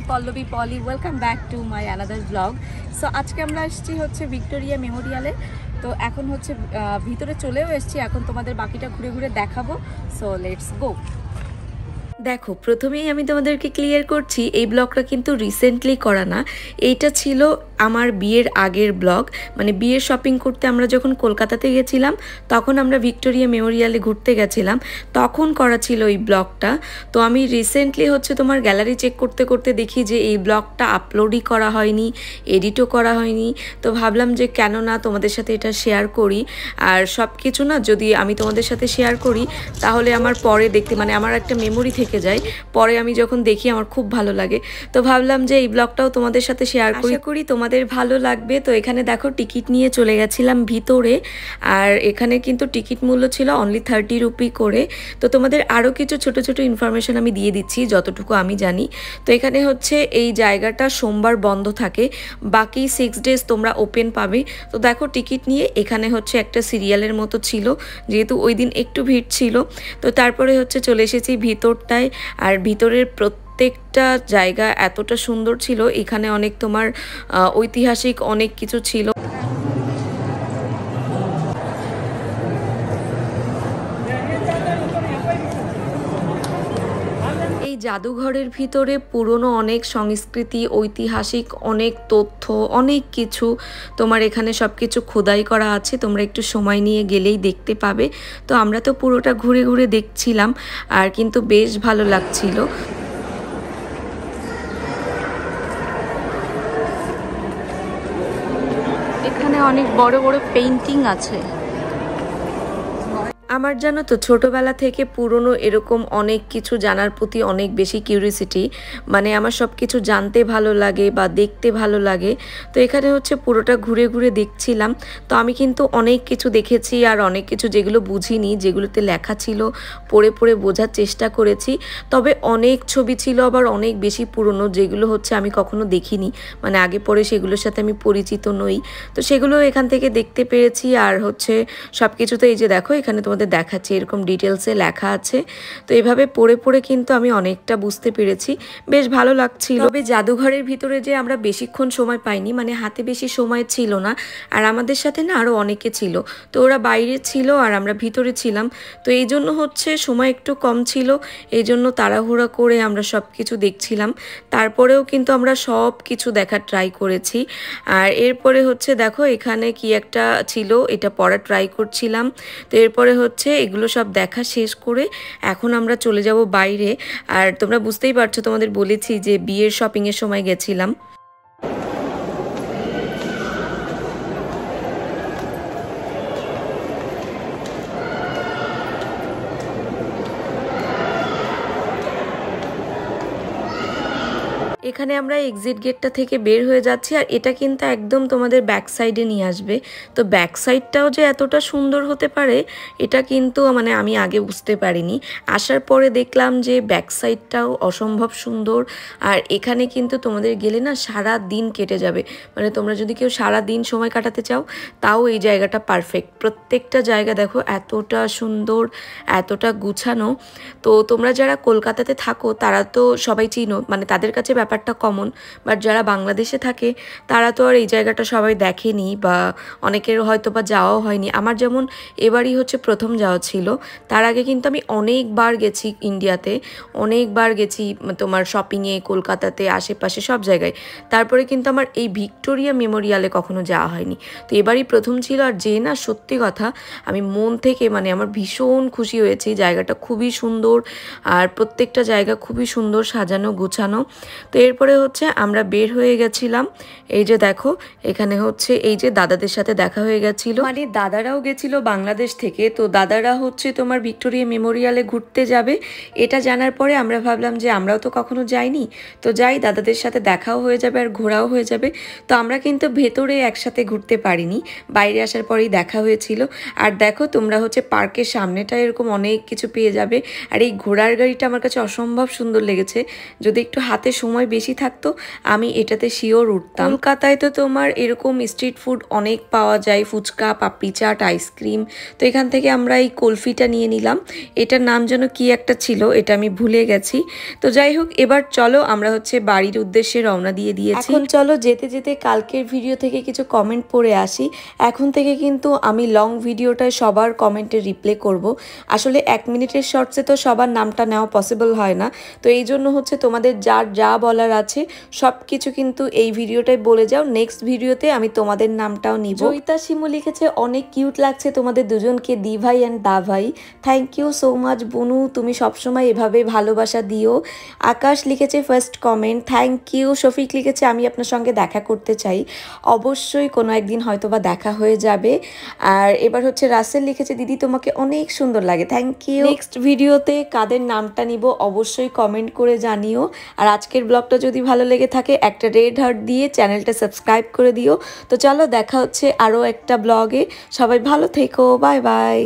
Pallavi Poli welcome back to my another blog. So আজকে আমরা আসছি হচ্ছে ভিক্টোরিয়া মেমোরিয়ালে। তো এখন হচ্ছে ভিতরে চলেও এসেছি, এখন তোমাদের বাকিটা ঘুরে ঘুরে দেখাবো। So let's go. দেখো, প্রথমেই আমি তোমাদেরকে ক্লিয়ার করছি, এই ব্লগটা কিন্তু রিসেন্টলি করা না, এইটা ছিল আমার বিয়ের আগের ব্লগ। মানে বিয়ের শপিং করতে আমরা যখন কলকাতাতে গেছিলাম, তখন আমরা ভিক্টোরিয়া মেমোরিয়ালে ঘুরতে গেছিলাম, তখন করা ছিল এই ব্লগটা। তো আমি রিসেন্টলি হচ্ছে তোমার গ্যালারি চেক করতে করতে দেখি যে এই ব্লগটা আপলোডই করা হয়নি, এডিটও করা হয়নি। তো ভাবলাম যে কেন না তোমাদের সাথে এটা শেয়ার করি। আর সব কিছু না যদি আমি তোমাদের সাথে শেয়ার করি, তাহলে আমার পরে দেখতে মানে আমার একটা মেমোরি থেকে যায়, পরে আমি যখন দেখি আমার খুব ভালো লাগে। তো ভাবলাম যে এই ব্লগটাও তোমাদের সাথে শেয়ার করি, তোমাদের ভালো লাগবে। তো এখানে দেখো টিকিট নিয়ে চলে গেছিলাম ভিতরে, আর এখানে কিন্তু টিকিট মূল্য ছিল অনলি 30 রুপি করে। তো তোমাদের আরও কিছু ছোট ছোট ইনফরমেশন আমি দিয়ে দিচ্ছি যতটুকু আমি জানি। তো এখানে হচ্ছে এই জায়গাটা সোমবার বন্ধ থাকে, বাকি 6 ডেজ তোমরা ওপেন পাবে। তো দেখো টিকিট নিয়ে এখানে হচ্ছে একটা সিরিয়ালের মতো ছিল, যেহেতু ওই দিন একটু ভিড় ছিল। তো তারপরে হচ্ছে চলে এসেছি ভিতরটায়, আর ভিতরের প্রত্যেকটা জায়গা এতটা সুন্দর ছিল। এখানে অনেক তোমার ঐতিহাসিক অনেক কিছু ছিল। এই জাদুঘরের ভিতরে পুরনো অনেক সংস্কৃতি, ঐতিহাসিক অনেক তথ্য, অনেক কিছু তোমার এখানে সব কিছু খোদাই করা আছে। তোমরা একটু সময় নিয়ে গেলেই দেখতে পাবে। তো আমরা তো পুরোটা ঘুরে ঘুরে দেখছিলাম, আর কিন্তু বেশ ভালো লাগছিল। এখানে অনেক বড় বড় পেইন্টিং আছে। আমার জানো তো ছোটবেলা থেকে পুরনো এরকম অনেক কিছু জানার প্রতি অনেক বেশি কিউরিসিটি, মানে আমার সব কিছু জানতে ভালো লাগে বা দেখতে ভালো লাগে। তো এখানে হচ্ছে পুরোটা ঘুরে ঘুরে দেখছিলাম। তো আমি কিন্তু অনেক কিছু দেখেছি, আর অনেক কিছু যেগুলো বুঝিনি, যেগুলোতে লেখা ছিল পড়ে পড়ে বোঝার চেষ্টা করেছি। তবে অনেক ছবি ছিল আবার অনেক বেশি পুরনো, যেগুলো হচ্ছে আমি কখনো দেখিনি, মানে আগে পরে সেগুলোর সাথে আমি পরিচিত নই। তো সেগুলো এখান থেকে দেখতে পেরেছি। আর হচ্ছে সব কিছু তো এই যে দেখো এখানে তোমাদের দেখাচ্ছি, এরকম ডিটেলসে লেখা আছে। তো এভাবে পড়ে পড়ে কিন্তু আমি অনেকটা বুঝতে পেরেছি, বেশ ভালো লাগছিল। তবে জাদুঘরের ভিতরে যে আমরা বেশিক্ষণ সময় পাইনি, মানে হাতে বেশি সময় ছিল না, আর আমাদের সাথে না আরও অনেকে ছিল। তো ওরা বাইরে ছিল আর আমরা ভিতরে ছিলাম, তো এই জন্য হচ্ছে সময় একটু কম ছিল, এই জন্য তাড়াহুড়া করে আমরা সব কিছু দেখছিলাম। তারপরেও কিন্তু আমরা সব কিছু দেখার ট্রাই করেছি। আর এরপরে হচ্ছে দেখো এখানে কি একটা ছিল, এটা পড়া ট্রাই করছিলাম। তো এরপরে হচ্ছে এগুলো সব দেখা শেষ করে এখন আমরা চলে যাব বাইরে। আর তোমরা বুঝতেই পারছো, তোমাদের বলেছি যে বিয়ের শপিংয়ের সময় গেছিলাম। এখানে আমরা এক্সিট গেটটা থেকে বের হয়ে যাচ্ছি, আর এটা কিন্তু একদম তোমাদের ব্যাক সাইডে নিয়ে আসবে। তো ব্যাক সাইডটাও যে এতটা সুন্দর হতে পারে, এটা কিন্তু মানে আমি আগে বুঝতে পারিনি। আসার পরে দেখলাম যে ব্যাক সাইডটাও অসম্ভব সুন্দর। আর এখানে কিন্তু তোমাদের গেলে না সারা দিন কেটে যাবে, মানে তোমরা যদি কেউ সারা দিন সময় কাটাতে চাও, তাও এই জায়গাটা পারফেক্ট। প্রত্যেকটা জায়গা দেখো এতটা সুন্দর, এতটা গুছানো। তো তোমরা যারা কলকাতাতে থাকো তারা তো সবাই চিনো, মানে তাদের কাছে ব্যাপারটা কমন। বাট যারা বাংলাদেশে থাকে তারা তো আর এই জায়গাটা সবাই দেখেনি, বা অনেকের হয়তো বা যাওয়াও হয়নি। আমার যেমন এবারই হচ্ছে প্রথম যাওয়া ছিল, তার আগে কিন্তু আমি অনেকবার গেছি ইন্ডিয়াতে, অনেকবার গেছি তোমার শপিংয়ে, কলকাতাতে আশেপাশে সব জায়গায়। তারপরে কিন্তু আমার এই ভিক্টোরিয়া মেমোরিয়ালে কখনো যাওয়া হয়নি। তো এবারই প্রথম ছিল, আর যে না সত্যি কথা আমি মন থেকে মানে আমার ভীষণ খুশি হয়েছি। জায়গাটা খুবই সুন্দর, আর প্রত্যেকটা জায়গা খুবই সুন্দর সাজানো গুছানো। তো এরপরে হচ্ছে আমরা বের হয়ে গেছিলাম। এই যে দেখো এখানে হচ্ছে এই যে দাদাদের সাথে দেখা হয়ে গেছিল, মানে দাদারাও গেছিল বাংলাদেশ থেকে। তো দাদারা হচ্ছে তোমার ভিক্টোরিয়া মেমোরিয়ালে ঘুরতে যাবে, এটা জানার পরে আমরা ভাবলাম যে আমরাও তো কখনো যাইনি, তো যাই, দাদাদের সাথে দেখাও হয়ে যাবে আর ঘোরাও হয়ে যাবে। তো আমরা কিন্তু ভেতরে একসাথে ঘুরতে পারিনি, বাইরে আসার পরেই দেখা হয়েছিল। আর দেখো তোমরা হচ্ছে পার্কের সামনেটা এরকম অনেক কিছু পেয়ে যাবে। আর এই ঘোড়ার গাড়িটা আমার কাছে অসম্ভব সুন্দর লেগেছে, যদি একটু হাতে সময় বেশি থাকতো আমি এটাতে শিওর উঠতাম। কলকাতায় তো তোমার এরকম স্ট্রিট ফুড অনেক পাওয়া যায়, ফুচকা, পাপড়ি চাট, আইসক্রিম। তো এখান থেকে আমরা এই কুলফিটা নিয়ে নিলাম। এটার নাম যেন কি একটা ছিল, এটা আমি ভুলে গেছি। তো যাই হোক, এবার চলো আমরা হচ্ছে বাড়ির উদ্দেশ্যে রওনা দিয়ে দিয়েছি। এখন চলো যেতে যেতে কালকের ভিডিও থেকে কিছু কমেন্ট পড়ে আসি। এখন থেকে কিন্তু আমি লং ভিডিওটায় সবার কমেন্টে রিপ্লাই করব। আসলে 1 মিনিটের শর্টসে তো সবার নামটা নেওয়া পসিবল হয় না, তো এই জন্য হচ্ছে তোমাদের যার যা বলার আছে সব কিছু কিন্তু এই ভিডিওটাই বলে যাও। নেক্সট ভিডিওতে আমি তোমাদের নামটাও নিব। জয়িতা শিমু লিখেছে অনেক কিউট লাগছে তোমাদের দুজনকে, দি ভাই অ্যান্ড দা ভাই। থ্যাংক ইউ সো মাচ বুনু, তুমি সবসময় এভাবে ভালোবাসা দিও। আকাশ লিখেছে first comment, thank you. Shafiq লিখেছে আমি আপনার সঙ্গে দেখা করতে চাই। অবশ্যই কোনো একদিন হয়তোবা দেখা হয়ে যাবে। আর এবার হচ্ছে রাসেল লিখেছে দিদি তোমাকে অনেক সুন্দর লাগে, থ্যাংক ইউ। নেক্সট ভিডিওতে কাদের নামটা নিব অবশ্যই কমেন্ট করে জানিও। আর আজকের ব্লগটা যদি ভালো লেগে থাকে একটা রেড হার্ট দিয়ে চ্যানেলটা সাবস্ক্রাইব করে দিও। তো চলো দেখা হচ্ছে আরও একটা ব্লগে। সবাই ভালো থেকো, বাই বাই।